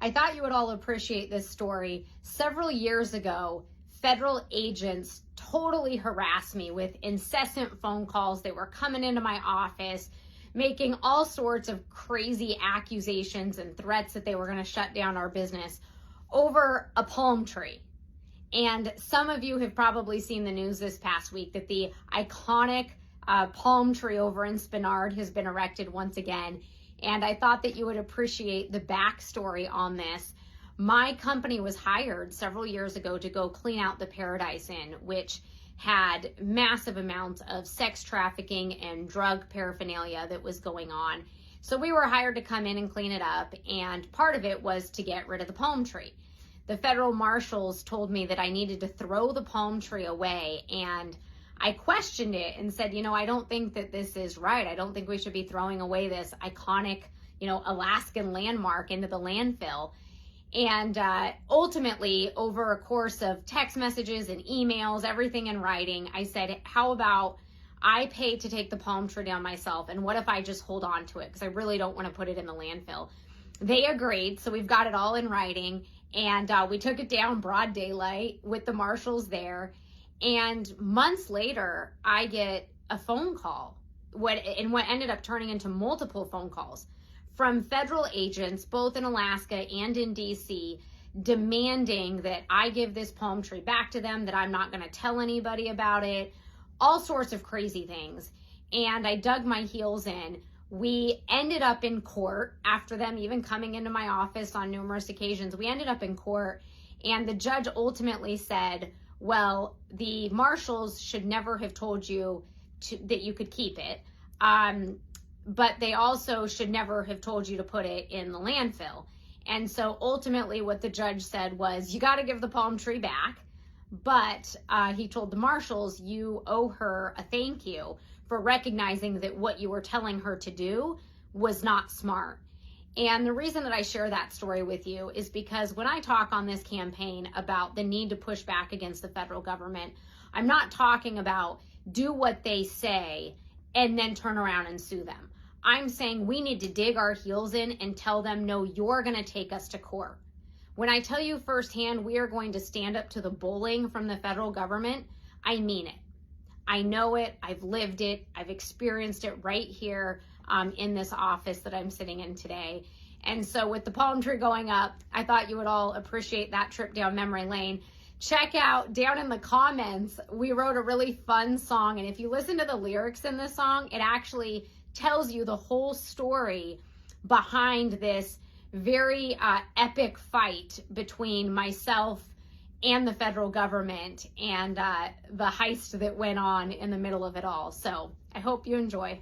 I thought you would all appreciate this story. Several years ago, federal agents totally harassed me with incessant phone calls. They were coming into my office, making all sorts of crazy accusations and threats that they were going to shut down our business over a palm tree. And some of you have probably seen the news this past week that the iconic palm tree over in Spinard has been erected once again. And I thought that you would appreciate the backstory on this. My company was hired several years ago to go clean out the Paradise Inn, which had massive amounts of sex trafficking and drug paraphernalia that was going on. So we were hired to come in and clean it up, and part of it was to get rid of the palm tree. The federal marshals told me that I needed to throw the palm tree away, and I questioned it and said, I don't think that this is right. I don't think we should be throwing away this iconic, Alaskan landmark into the landfill. And ultimately, over a course of text messages and emails, everything in writing, I said, how about I pay to take the palm tree down myself? And what if I just hold on to it? Because I really don't want to put it in the landfill. They agreed. So we've got it all in writing. And we took it down broad daylight with the marshals there. And months later, I get a phone call, what ended up turning into multiple phone calls from federal agents, both in Alaska and in DC, demanding that I give this palm tree back to them, that I'm not going to tell anybody about it, all sorts of crazy things. And I dug my heels in. We ended up in court after them even coming into my office on numerous occasions. We ended up in court, and the judge ultimately said, well, the marshals should never have told you that you could keep it, but they also should never have told you to put it in the landfill. And so ultimately what the judge said was, you got to give the palm tree back, but he told the marshals, you owe her a thank you for recognizing that what you were telling her to do was not smart. And the reason that I share that story with you is because when I talk on this campaign about the need to push back against the federal government, I'm not talking about do what they say and then turn around and sue them. I'm saying we need to dig our heels in and tell them, no, you're going to take us to court. When I tell you firsthand we are going to stand up to the bullying from the federal government, I mean it. I know it. I've lived it. I've experienced it right here in this office that I'm sitting in today. And so with the palm tree going up, I thought you would all appreciate that trip down memory lane. Check out down in the comments, we wrote a really fun song. And if you listen to the lyrics in this song, it actually tells you the whole story behind this very epic fight between myself and the federal government and the heist that went on in the middle of it all. So I hope you enjoy.